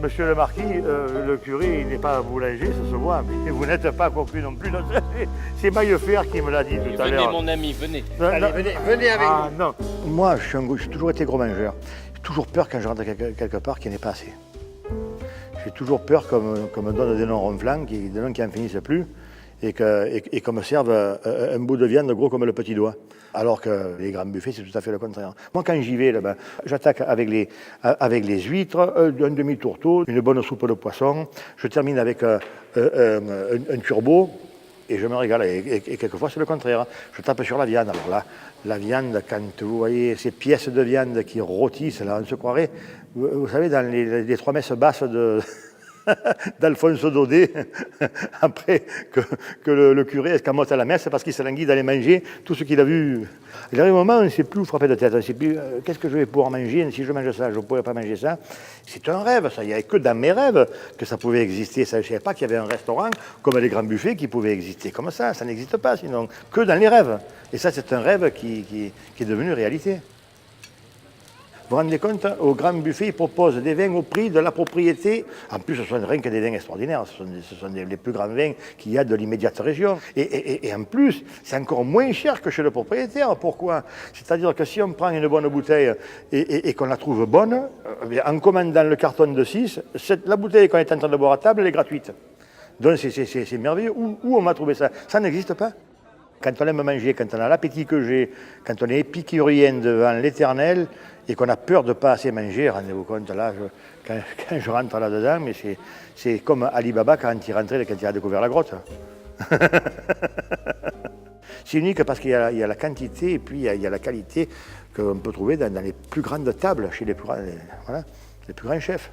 Monsieur le marquis, le curé, il n'est pas boulanger, ça se voit, mais vous n'êtes pas cocu non plus. C'est Maillefer qui me l'a dit tout à l'heure. Venez mon ami, venez. Allez, venez avec nous. Non. Moi, j'ai toujours été gros mangeur. J'ai toujours peur quand je rentre quelque part qu'il n'y en ait pas assez. J'ai toujours peur qu'on me donne des noms ronflants, des noms qui n'en finissent plus, et qu'on me serve un bout de viande gros comme le petit doigt. Alors que les grands buffets, c'est tout à fait le contraire. Moi, quand j'y vais, là-bas, j'attaque avec les huîtres, un demi-tourteau, une bonne soupe de poisson. Je termine avec un turbo et je me régale. Et quelquefois, c'est le contraire. Je tape sur la viande. Alors là, la viande, quand vous voyez ces pièces de viande qui rôtissent, là, on se croirait, vous savez, dans les trois messes basses d'Alphonse Daudet, après que le curé escamote à la messe parce qu'il se languit d'aller manger tout ce qu'il a vu. Il arrive un moment où on ne sait plus où frapper de tête, on ne sait plus qu'est-ce que je vais pouvoir manger, si je mange ça, je ne pourrais pas manger ça. C'est un rêve, ça. Il n'y avait que dans mes rêves que ça pouvait exister. Ça, je ne savais pas qu'il y avait un restaurant comme les grands buffets qui pouvait exister comme ça n'existe pas sinon, que dans les rêves. Et ça, c'est un rêve qui est devenu réalité. Vous vous rendez compte, au grand buffet, ils proposent des vins au prix de la propriété. En plus, ce sont rien que des vins extraordinaires. Ce sont les plus grands vins qu'il y a de l'immédiate région. Et en plus, c'est encore moins cher que chez le propriétaire. Pourquoi? C'est-à-dire que si on prend une bonne bouteille et qu'on la trouve bonne, en commandant le carton de 6, la bouteille qu'on est en train de boire à table, elle est gratuite. Donc c'est merveilleux. Où on va trouver ça? Ça n'existe pas. Quand on aime manger, quand on a l'appétit que j'ai, quand on est épicurien devant l'éternel et qu'on a peur de ne pas assez manger, rendez-vous compte, là, quand je rentre là-dedans, mais c'est comme Ali Baba quand il rentrait, quand il a découvert la grotte. C'est unique parce qu'il y a la quantité et puis il y a la qualité qu'on peut trouver dans les plus grandes tables, chez les plus grands chefs.